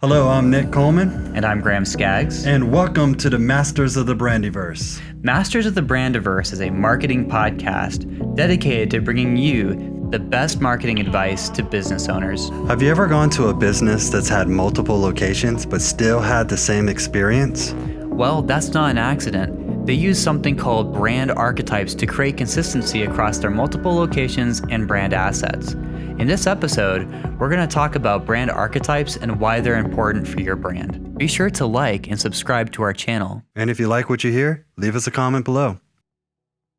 Hello, I'm Nick Coleman. And I'm Graham Skaggs. And welcome to the Masters of the Brandiverse. Masters of the Brandiverse is a marketing podcast dedicated to bringing you the best marketing advice to business owners. Have you ever gone to a business that's had multiple locations but still had the same experience? Well, that's not an accident. They use something called brand archetypes to create consistency across their multiple locations and brand assets. In this episode, we're going to talk about brand archetypes and why they're important for your brand. Be sure to like and subscribe to our channel. And if you like what you hear, leave us a comment below.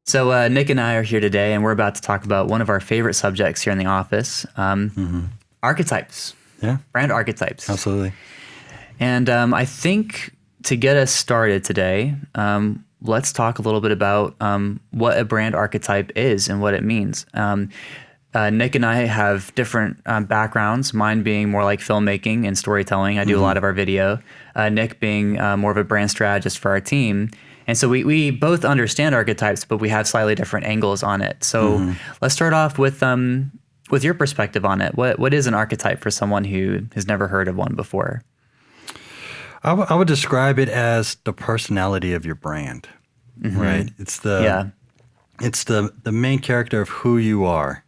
So Nick and I are here today, and we're about to talk about one of our favorite subjects here in the office, archetypes. Yeah. Brand archetypes. Absolutely. And I think to get us started today, let's talk a little bit about what a brand archetype is and what it means. Nick and I have different backgrounds, mine being more like filmmaking and storytelling. I do a lot of our video. Nick being more of a brand strategist for our team. And so we both understand archetypes, but we have slightly different angles on it. So let's start off with your perspective on it. What is an archetype for someone who has never heard of one before? I would describe it as the personality of your brand, right? It's the main character of who you are.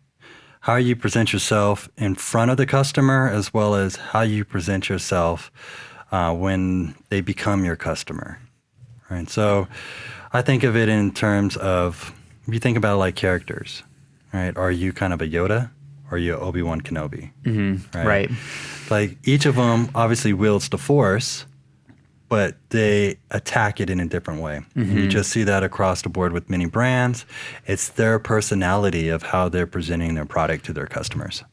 How you present yourself in front of the customer, as well as how you present yourself when they become your customer, right? So I think of it in terms of, if you think about it like characters, right? Are you kind of a Yoda? Or are you Obi-Wan Kenobi? Right. Like each of them obviously wields the Force, but they attack it in a different way. And you just see that across the board with many brands. It's their personality of how they're presenting their product to their customers.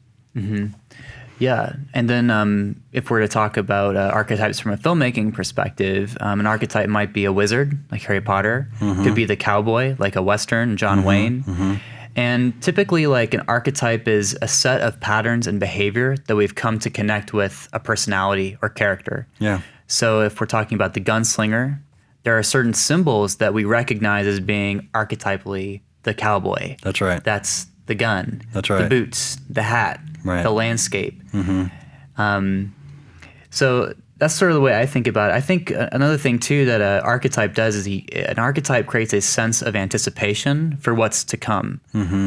Yeah. And then if we're to talk about archetypes from a filmmaking perspective, an archetype might be a wizard, like Harry Potter. Could be the cowboy, like a Western, John Wayne. And typically, like, an archetype is a set of patterns and behavior that we've come to connect with a personality or character. Yeah. So if we're talking about the gunslinger, there are certain symbols that we recognize as being archetypally the cowboy. That's right. That's the gun. That's right. The boots, the hat, the landscape. So that's sort of the way I think about it. I think another thing too that an archetype does is an archetype creates a sense of anticipation for what's to come.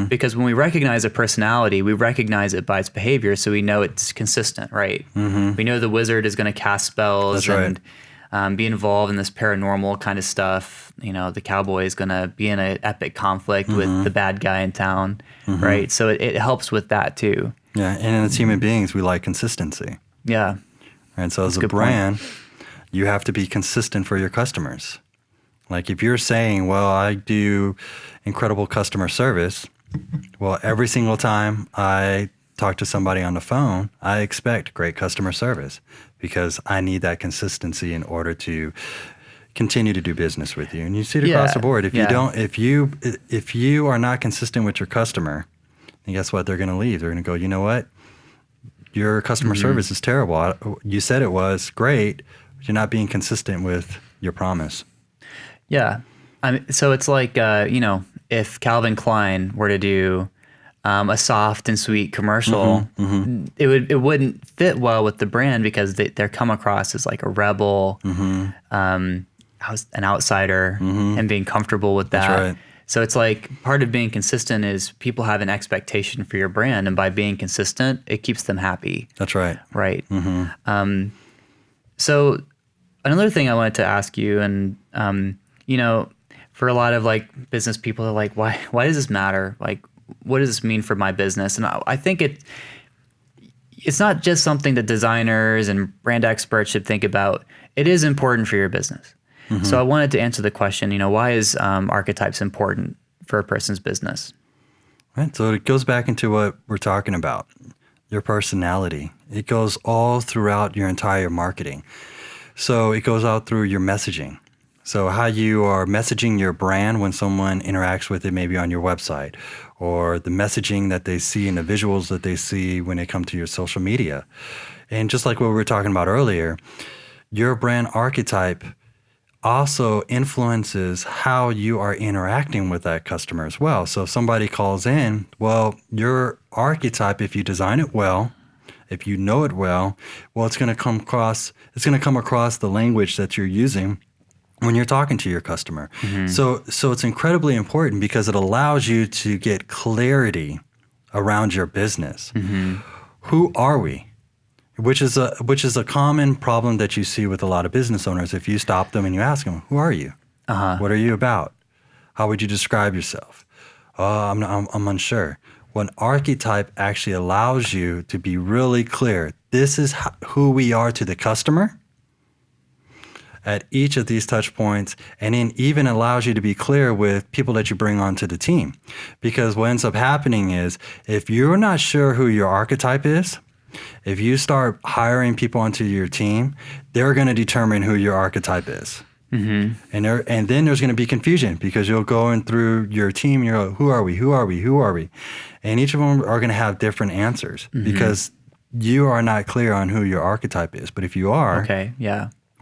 Because when we recognize a personality, we recognize it by its behavior, so we know it's consistent, right? We know the wizard is going to cast spells and be involved in this paranormal kind of stuff. You know, the cowboy is going to be in an epic conflict with the bad guy in town, right? So it helps with that too. Yeah, and as human beings, we like consistency. Yeah. And so as a brand, you have to be consistent for your customers. Like if you're saying, well, I do incredible customer service, well, every single time I talk to somebody on the phone, I expect great customer service because I need that consistency in order to continue to do business with you. And you see it across the board. If you are not consistent with your customer, then guess what? They're going to leave. They're going to go, you know what? Your customer service is terrible. You said it was great, but you're not being consistent with your promise. Yeah. So it's like, if Calvin Klein were to do a soft and sweet commercial, it wouldn't fit well with the brand because they're come across as like a rebel, an outsider, and being comfortable with that. That's right. So it's like part of being consistent is people have an expectation for your brand, and by being consistent, it keeps them happy. That's right. Right. So another thing I wanted to ask you, and for a lot of like business people, they're like, why does this matter? Like, what does this mean for my business? And I think it's not just something that designers and brand experts should think about. It is important for your business. So I wanted to answer the question, why is archetypes important for a person's business? Right. So it goes back into what we're talking about, your personality. It goes all throughout your entire marketing. So it goes out through your messaging. So how you are messaging your brand when someone interacts with it, maybe on your website, or the messaging that they see and the visuals that they see when they come to your social media. And just like what we were talking about earlier, your brand archetype also influences how you are interacting with that customer as well. So if somebody calls in, well, your archetype, if you design it well, if you know it well, it's going to come across. It's going to come across the language that you're using when you're talking to your customer. So it's incredibly important because it allows you to get clarity around your business. Who are we? Which is a common problem that you see with a lot of business owners. If you stop them and you ask them, who are you? What are you about? How would you describe yourself? I'm unsure. Well, an archetype actually allows you to be really clear. This is who we are to the customer at each of these touch points, and then even allows you to be clear with people that you bring onto the team. Because what ends up happening is if you're not sure who your archetype is, if you start hiring people onto your team, they're going to determine who your archetype is. And then there's going to be confusion because you'll go in through your team and you'll go, who are we? Who are we? Who are we? And each of them are going to have different answers because you are not clear on who your archetype is. But if you are,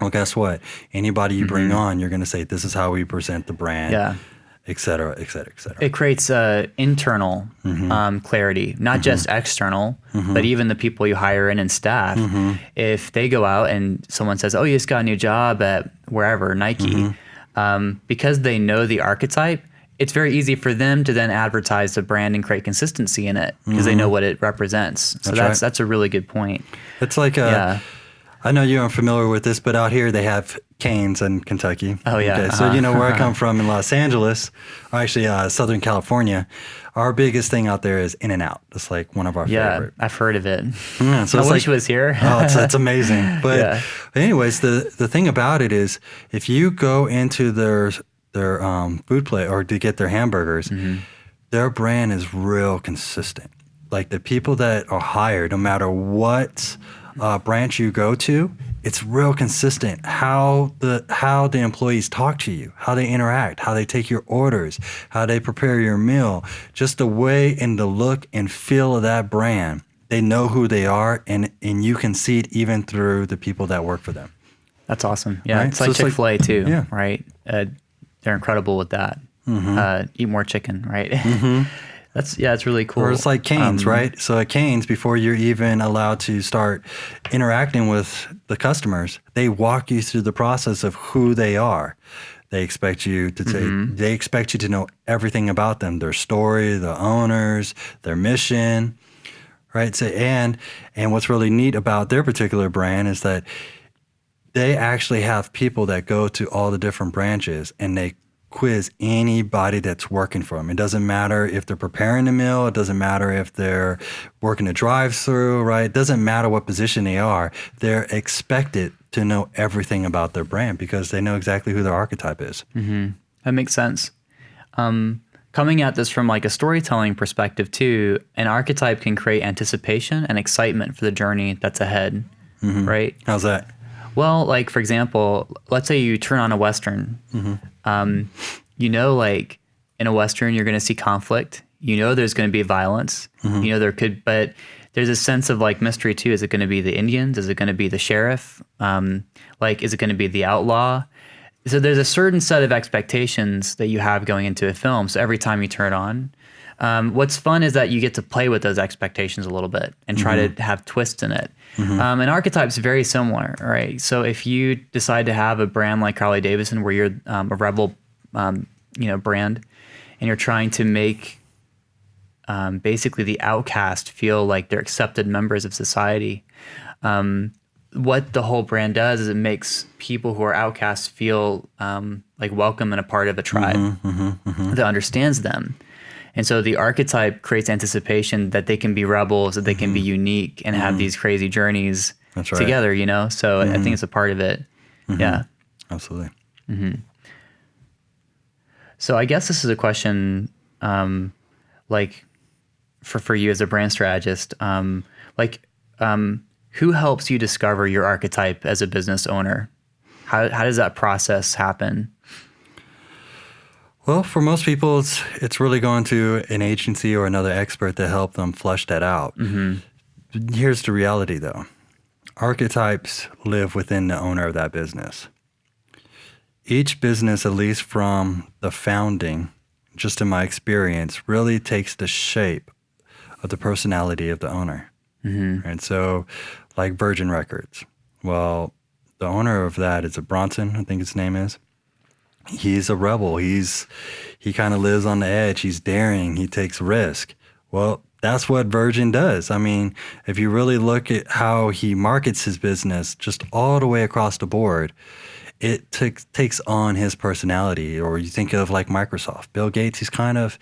well, guess what? Anybody you bring on, you're going to say, this is how we present the brand, et cetera, et cetera, et cetera. It creates internal clarity, not just external, but even the people you hire in and staff. If they go out and someone says, oh, you just got a new job at wherever, Nike, because they know the archetype, it's very easy for them to then advertise the brand and create consistency in it because they know what it represents. So that's a really good point. It's like I know you aren't familiar with this, but out here they have Canes in Kentucky. Oh, yeah. Okay, so you know where I come from in Los Angeles, or actually Southern California, our biggest thing out there is In-N-Out. It's like one of our favorite. I've heard of it. Yeah, so I wish it was here. It's amazing. But anyways, the thing about it is if you go into their food plate or to get their hamburgers, their brand is real consistent. Like the people that are hired, no matter what branch you go to, it's real consistent how the employees talk to you, how they interact, how they take your orders, how they prepare your meal, just the way and the look and feel of that brand. They know who they are, and you can see it even through the people that work for them. That's awesome. Yeah, right? it's like Chick-fil-A too, yeah. right? They're incredible with that. Eat more chicken, right? It's really cool. Or it's like Canes, right? So at Canes, before you're even allowed to start interacting with the customers, they walk you through the process of who they are. They expect you to know everything about them, their story, the owners, their mission, right? So and what's really neat about their particular brand is that they actually have people that go to all the different branches and they quiz anybody that's working for them. It doesn't matter if they're preparing the meal. It doesn't matter if they're working a drive-through, right? It doesn't matter what position they are. They're expected to know everything about their brand because they know exactly who their archetype is. That makes sense. Coming at this from like a storytelling perspective too, an archetype can create anticipation and excitement for the journey that's ahead, right? How's that? Well, like for example, let's say you turn on a Western. You know, like in a Western, you're going to see conflict. You know, there's going to be violence. You know, but there's a sense of like mystery too. Is it going to be the Indians? Is it going to be the sheriff? Is it going to be the outlaw? So there's a certain set of expectations that you have going into a film. So every time you turn it on, what's fun is that you get to play with those expectations a little bit and try to have twists in it. And Archetype's very similar, right? So if you decide to have a brand like Harley-Davidson where you're a rebel, brand, and you're trying to make basically the outcast feel like they're accepted members of society, what the whole brand does is it makes people who are outcasts feel like welcome and a part of a tribe that understands them. And so the archetype creates anticipation that they can be rebels, that they can be unique and have these crazy journeys together, you know? So I think it's a part of it. Yeah. Absolutely. So I guess this is a question like for you as a brand strategist, who helps you discover your archetype as a business owner? How does that process happen? Well, for most people, it's really going to an agency or another expert to help them flush that out. Here's the reality, though. Archetypes live within the owner of that business. Each business, at least from the founding, just in my experience, really takes the shape of the personality of the owner. And so, like Virgin Records. Well, the owner of that is a Bronson, I think his name is. He's a rebel. He kind of lives on the edge. He's daring. He takes risk. Well, that's what Virgin does. I mean, if you really look at how he markets his business just all the way across the board, it takes on his personality. Or you think of like Microsoft. Bill Gates, he's kind of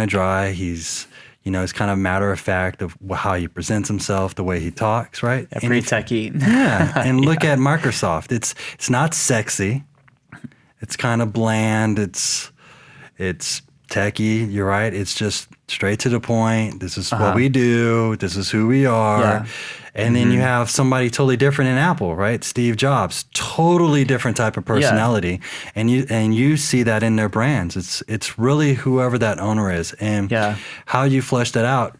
dry. He's kind of matter of fact of how he presents himself, the way he talks, right? Yeah, pretty techie. Yeah. And look at Microsoft. It's not sexy. It's kind of bland. It's techie. You're right. It's just straight to the point. This is what we do. This is who we are. Yeah. And then you have somebody totally different in Apple, right? Steve Jobs, totally different type of personality. Yeah. And you see that in their brands. It's really whoever that owner is. And how you flesh that out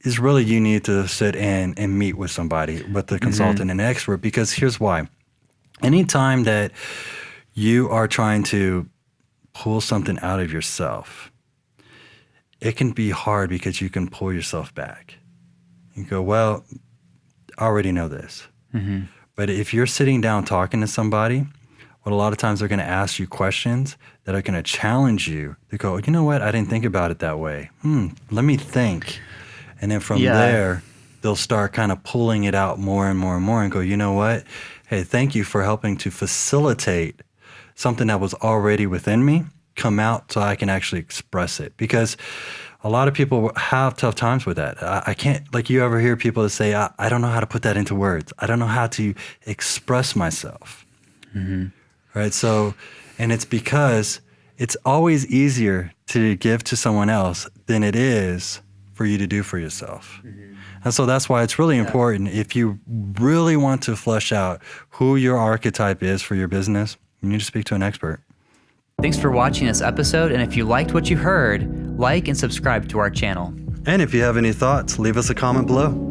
is really you need to sit and meet with somebody, with the consultant and expert, because here's why. Anytime that you are trying to pull something out of yourself, it can be hard because you can pull yourself back. You go, well, I already know this. But if you're sitting down talking to somebody, what a lot of times they're going to ask you questions that are going to challenge you. They go, you know what? I didn't think about it that way. Let me think. And then from there, they'll start kind of pulling it out more and more and more and go, you know what? Hey, thank you for helping to facilitate something that was already within me come out so I can actually express it. Because a lot of people have tough times with that. I can't, like you ever hear people that say, I don't know how to put that into words. I don't know how to express myself. Right? So, and it's because it's always easier to give to someone else than it is for you to do for yourself. And so that's why it's really important, if you really want to flesh out who your archetype is for your business, you need to speak to an expert. Thanks for watching this episode, and if you liked what you heard, like and subscribe to our channel. And if you have any thoughts, leave us a comment below.